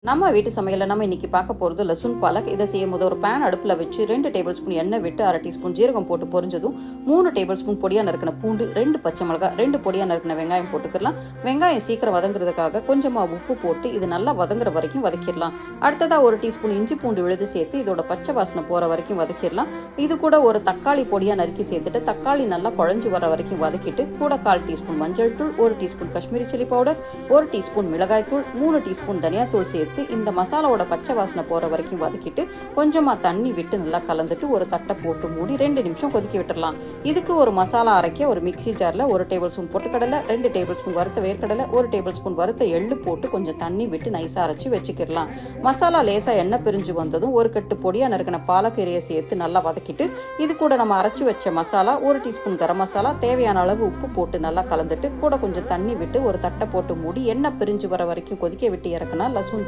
நம்ம வீட்டு சமையல்ல நம்ம இன்னைக்கு பார்க்க போகிறது லசுன் பாலக். இதை செய்யும் போது ஒரு பேன் அடுப்பில் வச்சு 2 டேபிள் ஸ்பூன் எண்ணெய் விட்டு 1/2 டீஸ்பூன் ஜீரகம் போட்டு பொரிஞ்சதும் 3 டேபிள் ஸ்பூன் பொடியாக நறுக்கின பூண்டு, 2 பச்சை மிளகாய், 2 பொடியாக நறுக்கின வெங்காயம் போட்டுக்கலாம். வெங்காயம் சீக்கிரம் வதங்குறதுக்காக கொஞ்சமாக உப்பு போட்டு இது நல்லா வதங்குற வரைக்கும் வதக்கிடலாம். அடுத்ததாக 1 டீஸ்பூன் இஞ்சி பூண்டு விழுது சேர்த்து இதோட பச்சை வாசனை போகிற வரைக்கும் வதக்கிடலாம். இது கூட ஒரு தக்காளி பொடியாக நறுக்கி சேர்த்துட்டு தக்காளி நல்லா குழஞ்சு வர வரைக்கும் வதக்கிட்டு கூட 1/4 டீஸ்பூன் மஞ்சள் தூள், 1 teaspoon Kashmiri chilli powder, 1 teaspoon மிளகாய் தூள், 3 டீஸ்பூன் தனியாத்தூள் சேர்த்து இந்த மசாலாவோட பச்சை வாசனை போற வரைக்கும் வதக்கிட்டு கொஞ்சமா தண்ணி விட்டு நல்லா கலந்துட்டு ஒரு தட்டை போட்டு மூடி 2 நிமிஷம் கொதிக்க விட்டுறலாம். இதுக்கு ஒரு மசாலா அரைக்க ஒரு மிக்ஸி ஜார்ல 1 டேபிள் ஸ்பூன் பொட்டுக்கடலை, 2 டேபிள் ஸ்பூன் வறுத்த வேர்க்கடலை, 1 டேபிள் ஸ்பூன் வறுத்த எள்ளு போட்டு கொஞ்சம் தண்ணி விட்டு நைஸா அரைச்சு வச்சுக்கிடலாம். மசாலா லேசா எண்ணெய் பிரிஞ்சு வந்ததும் ஒரு கட்டு பொடியா நறுக்கின பாலக்கீரையை சேர்த்து நல்லா வதக்கிட்டு இது கூட நம்ம அரைச்சு வச்ச மசாலா, 1 டீஸ்பூன் கரம் மசாலா, தேவையான அளவு உப்பு போட்டு நல்லா கலந்துட்டு கூட கொஞ்சம் தண்ணி விட்டு ஒரு தட்டை போட்டு மூடி எண்ணெய் பிரிஞ்சு வர வரைக்கும் கொதிக்க விட்டு இறக்குனா லசுன்